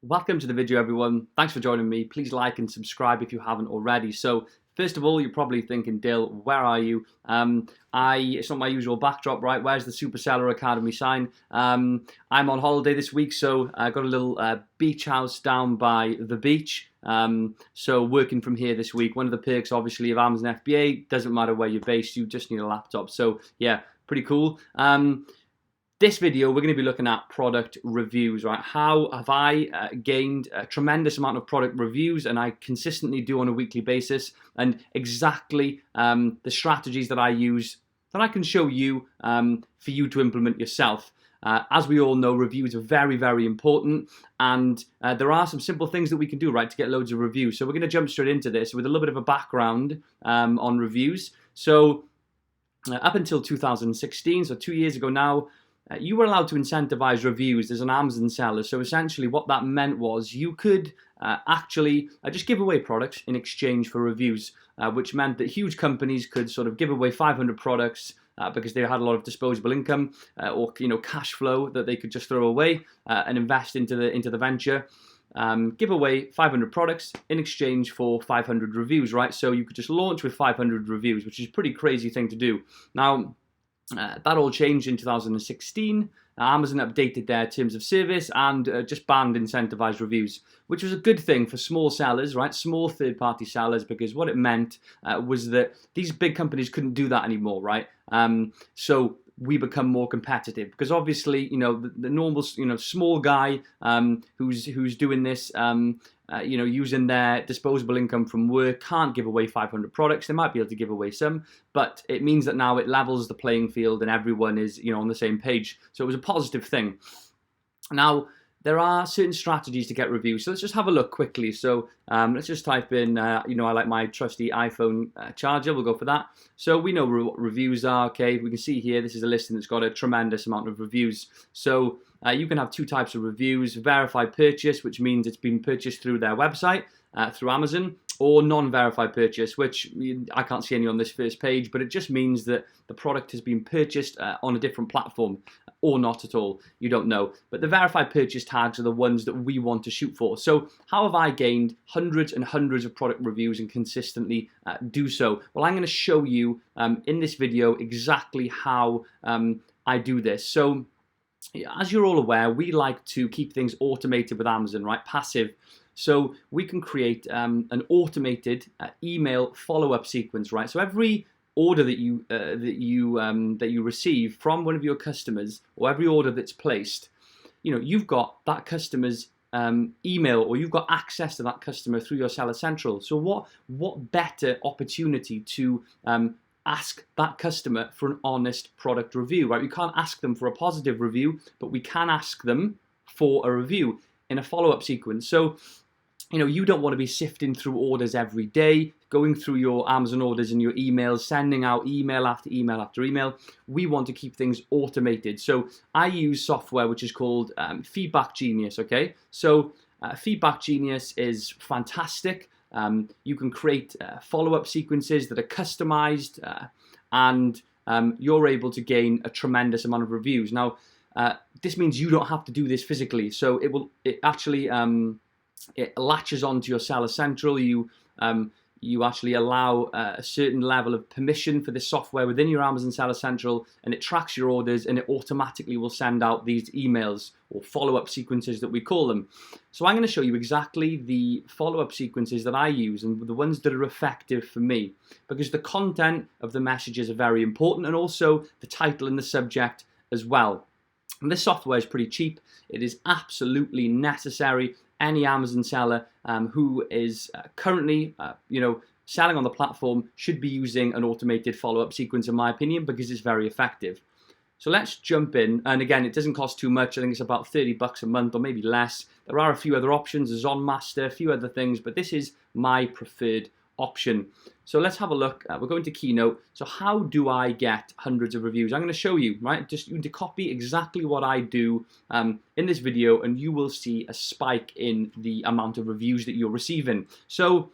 welcome to the video, everyone. Thanks for joining me. Please like and subscribe if you haven't already. So first of all, you're probably thinking, Dill, where are you? It's not my usual backdrop, right? Where's the Super Seller Academy sign? I'm on holiday this week, so I got a little beach house down by the beach. So working from here this week. One of the perks, obviously, of Amazon FBA, doesn't matter where you're based, you just need a laptop. So yeah, pretty cool. This video, we're going to be looking at product reviews, right? How have I gained a tremendous amount of product reviews, and I consistently do on a weekly basis, and exactly the strategies that I use that I can show you for you to implement yourself. As we all know, reviews are very, very important, and there are some simple things that we can do, right, to get loads of reviews. So we're going to jump straight into this with a little bit of a background on reviews. So up until 2016, so 2 years ago now, you were allowed to incentivize reviews as an Amazon seller. So essentially what that meant was you could actually just give away products in exchange for reviews, which meant that huge companies could sort of give away 500 products because they had a lot of disposable income or cash flow that they could just throw away and invest into the venture. Give away 500 products in exchange for 500 reviews, right? So you could just launch with 500 reviews, which is a pretty crazy thing to do. Now, that all changed in 2016. Amazon updated their terms of service and just banned incentivized reviews, which was a good thing for small sellers, right? Small third-party sellers, because what it meant was that these big companies couldn't do that anymore, right? So we become more competitive because obviously, the normal, small guy who's doing this, using their disposable income from work can't give away 500 products. They might be able to give away some, but it means that now it levels the playing field and everyone is, on the same page. So it was a positive thing. Now, there are certain strategies to get reviews. So let's just have a look quickly. So let's just type in, I like my trusty iPhone charger. We'll go for that. So we know what reviews are. Okay, we can see here, this is a listing that's got a tremendous amount of reviews. So you can have two types of reviews: verified purchase, which means it's been purchased through their website, through Amazon, or non-verified purchase, which I can't see any on this first page, but it just means that the product has been purchased on a different platform, or not at all. You don't know. But the verified purchase tags are the ones that we want to shoot for. So how have I gained hundreds and hundreds of product reviews and consistently do so? Well, I'm going to show you in this video exactly how I do this. So as you're all aware, we like to keep things automated with Amazon, right? Passive. So we can create an automated email follow-up sequence, right? So every order that you receive from one of your customers, or every order that's placed, you've got that customer's email, or you've got access to that customer through your Seller Central. So what better opportunity to ask that customer for an honest product review, right? We can't ask them for a positive review, but we can ask them for a review in a follow-up sequence. So you don't want to be sifting through orders every day, going through your Amazon orders and your emails, sending out email after email after email. We want to keep things automated. So I use software which is called Feedback Genius, okay? So Feedback Genius is fantastic. You can create follow-up sequences that are customized, and you're able to gain a tremendous amount of reviews. Now, this means you don't have to do this physically. So it actually it latches onto your Seller Central. You actually allow a certain level of permission for this software within your Amazon Seller Central, and it tracks your orders, and it automatically will send out these emails or follow-up sequences that we call them. So I'm going to show you exactly the follow-up sequences that I use and the ones that are effective for me, because the content of the messages are very important, and also the title and the subject as well. And this software is pretty cheap. It is absolutely necessary. Any Amazon seller who is currently, selling on the platform should be using an automated follow-up sequence, in my opinion, because it's very effective. So let's jump in. And again, it doesn't cost too much. I think it's about 30 bucks a month, or maybe less. There are a few other options, a Zonmaster, a few other things, but this is my preferred option. So let's have a look. We're going to Keynote. So how do I get hundreds of reviews? I'm going to show you, right? Just you need to copy exactly what I do in this video, and you will see a spike in the amount of reviews that you're receiving. So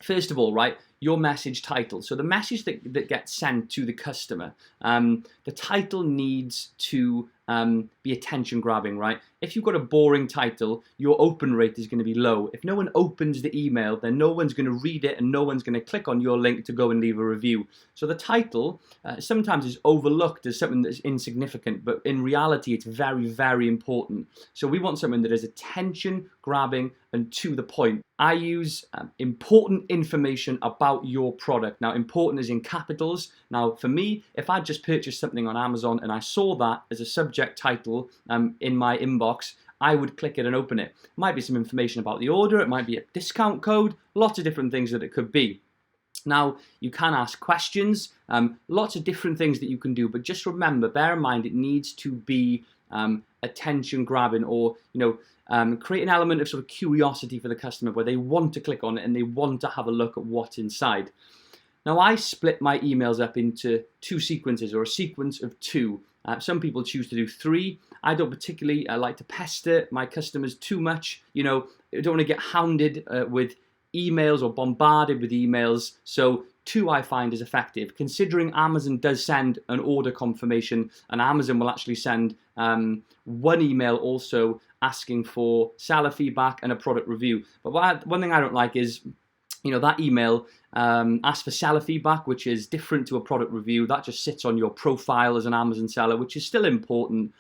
first of all, right, your message title. So the message that gets sent to the customer, the title needs to be attention grabbing, right? If you've got a boring title, your open rate is going to be low. If no one opens the email, then no one's going to read it and no one's going to click on your link to go and leave a review. So the title sometimes is overlooked as something that's insignificant, but in reality, it's very, very important. So we want something that is attention grabbing and to the point. I use important information about your product. Now, important is in capitals. Now, for me, if I just purchased something on Amazon and I saw that as a subject title in my inbox, I would click it and open it. It might be some information about the order. It might be a discount code, lots of different things that it could be. Now, you can ask questions, lots of different things that you can do, but just remember, bear in mind, it needs to be attention grabbing, or create an element of sort of curiosity for the customer where they want to click on it and they want to have a look at what's inside. Now, I split my emails up into 2 sequences, or a sequence of 2. Some people choose to do 3. I don't particularly like to pester my customers too much. I don't want to get hounded with emails or bombarded with emails. So 2 I find is effective, considering Amazon does send an order confirmation, and Amazon will actually send 1 email also asking for seller feedback and a product review. But one thing I don't like is, that email asks for seller feedback, which is different to a product review. That just sits on your profile as an Amazon seller, which is still important.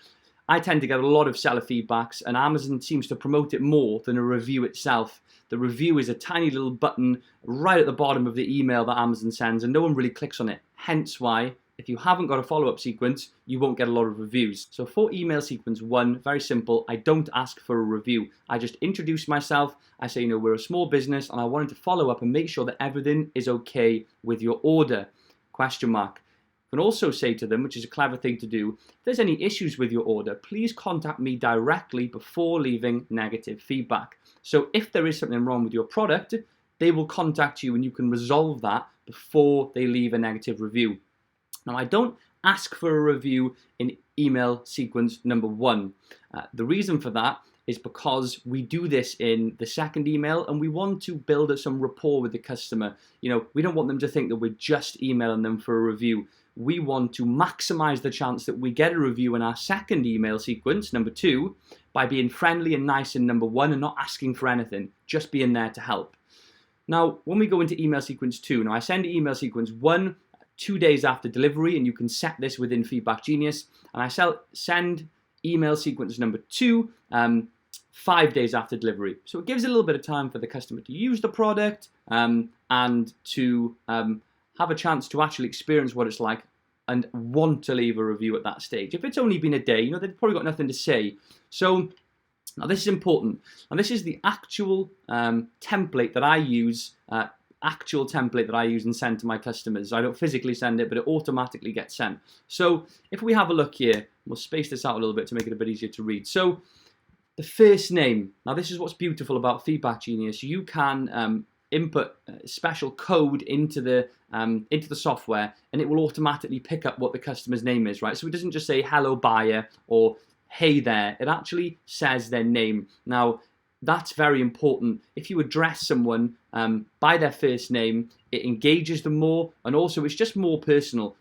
I tend to get a lot of seller feedbacks, and Amazon seems to promote it more than a review itself. The review is a tiny little button right at the bottom of the email that Amazon sends, and no one really clicks on it. Hence why, if you haven't got a follow-up sequence, you won't get a lot of reviews. So for email sequence 1, very simple, I don't ask for a review. I just introduce myself. I say, we're a small business, and I wanted to follow up and make sure that everything is okay with your order, ? You can also say to them, which is a clever thing to do, if there's any issues with your order, please contact me directly before leaving negative feedback. So if there is something wrong with your product, they will contact you and you can resolve that before they leave a negative review. Now, I don't ask for a review in email sequence number 1. The reason for that is because we do this in the second email, and we want to build some rapport with the customer. We don't want them to think that we're just emailing them for a review. We want to maximize the chance that we get a review in our second email sequence, number 2, by being friendly and nice in number 1 and not asking for anything, just being there to help. Now, when we go into email sequence 2, now I send email sequence 1 2 days after delivery, and you can set this within Feedback Genius, and I send email sequence number 2 5 days after delivery. So it gives a little bit of time for the customer to use the product and to have a chance to actually experience what it's like and want to leave a review at that stage. If it's only been a day, they've probably got nothing to say. So now this is important. And this is the actual template that I use, and send to my customers. I don't physically send it, but it automatically gets sent. So if we have a look here, we'll space this out a little bit to make it a bit easier to read. So the first name. Now this is what's beautiful about Feedback Genius. You can input special code into the software, and it will automatically pick up what the customer's name is, right? So it doesn't just say hello buyer or hey there. It actually says their name. Now that's very important. If you address someone by their first name, it engages them more, and also it's just more personal.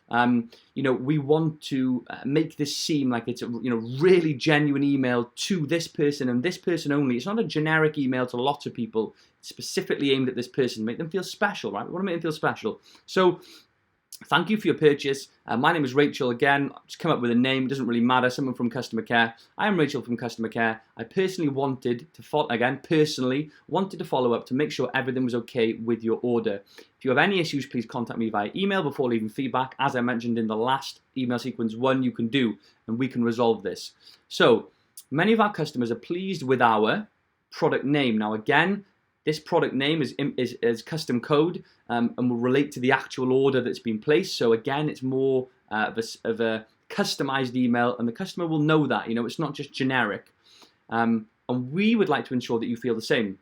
We want to make this seem like it's a really genuine email to this person and this person only. It's not a generic email to lots of people. It's specifically aimed at this person. Make them feel special, right? We want to make them feel special. So thank you for your purchase. My name is Rachel. Again, I've just come up with a name. It doesn't really matter. Someone from customer care. I am Rachel from customer care. I personally wanted to follow up to make sure everything was okay with your order. If you have any issues, please contact me via email before leaving feedback. As I mentioned in the last email sequence 1, you can do, and we can resolve this. So many of our customers are pleased with our product name. Now again, this product name is custom code and will relate to the actual order that's been placed. So again, it's more of a customized email, and the customer will know that. It's not just generic. And we would like to ensure that you feel the same.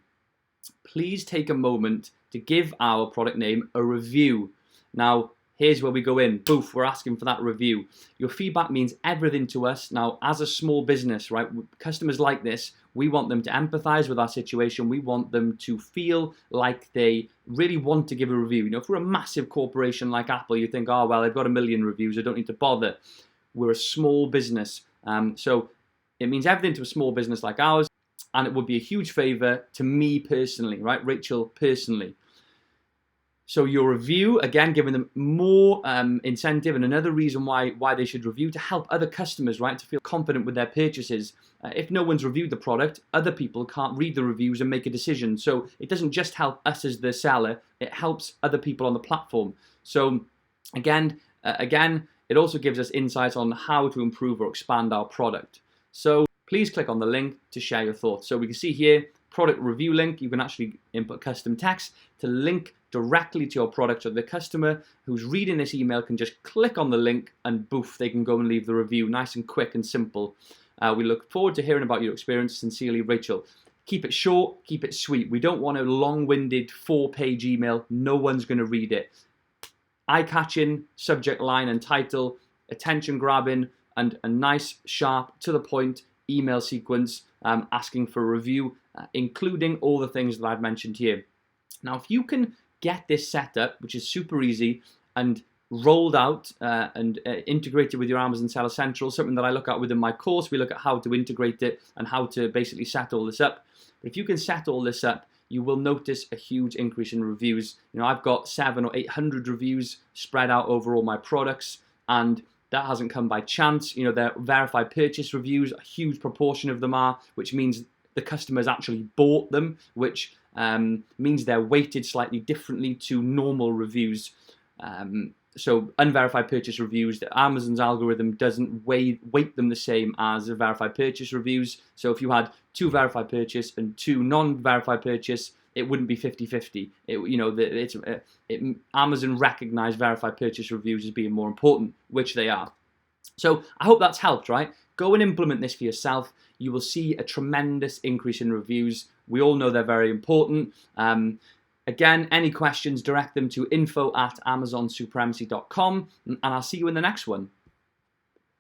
Please take a moment to give our product name a review. Now, here's where we go in. Boof, we're asking for that review. Your feedback means everything to us. Now, as a small business, right, customers like this, we want them to empathize with our situation. We want them to feel like they really want to give a review. You know, if we're a massive corporation like Apple, you think, oh, well, they've got 1 million reviews, I don't need to bother. We're a small business. So it means everything to a small business like ours. And it would be a huge favor to me personally, right? Rachel personally. So your review, again, giving them more incentive, and another reason why they should review, to help other customers, right, to feel confident with their purchases. If no one's reviewed the product, other people can't read the reviews and make a decision. So it doesn't just help us as the seller, it helps other people on the platform. So again, it also gives us insights on how to improve or expand our product. So please click on the link to share your thoughts. So we can see here, product review link. You can actually input custom text to link directly to your product, so the customer who's reading this email can just click on the link and boof, they can go and leave the review. Nice and quick and simple. We look forward to hearing about your experience. Sincerely, Rachel. Keep it short, keep it sweet. We don't want a long-winded 4-page email. No one's going to read it. Eye-catching subject line and title, attention-grabbing, and a nice, sharp, to-the-point email sequence asking for a review, including all the things that I've mentioned here. Now, if you can get this set up, which is super easy, and rolled out and integrated with your Amazon Seller Central, something that I look at within my course. We look at how to integrate it and how to basically set all this up. But if you can set all this up, you will notice a huge increase in reviews. You know, I've got 700 or 800 reviews spread out over all my products, and that hasn't come by chance. You know, they're verified purchase reviews, a huge proportion of them are, which means the customers actually bought them, which means they're weighted slightly differently to normal reviews. So unverified purchase reviews, the Amazon's algorithm doesn't weight them the same as the verified purchase reviews. So if you had 2 verified purchase and 2 non-verified purchase, it wouldn't be 50-50. Amazon recognized verified purchase reviews as being more important, which they are. So I hope that's helped, right? Go and implement this for yourself. You will see a tremendous increase in reviews. We all know they're very important. Again, any questions, direct them to info@amazonsupremacy.com, and I'll see you in the next one.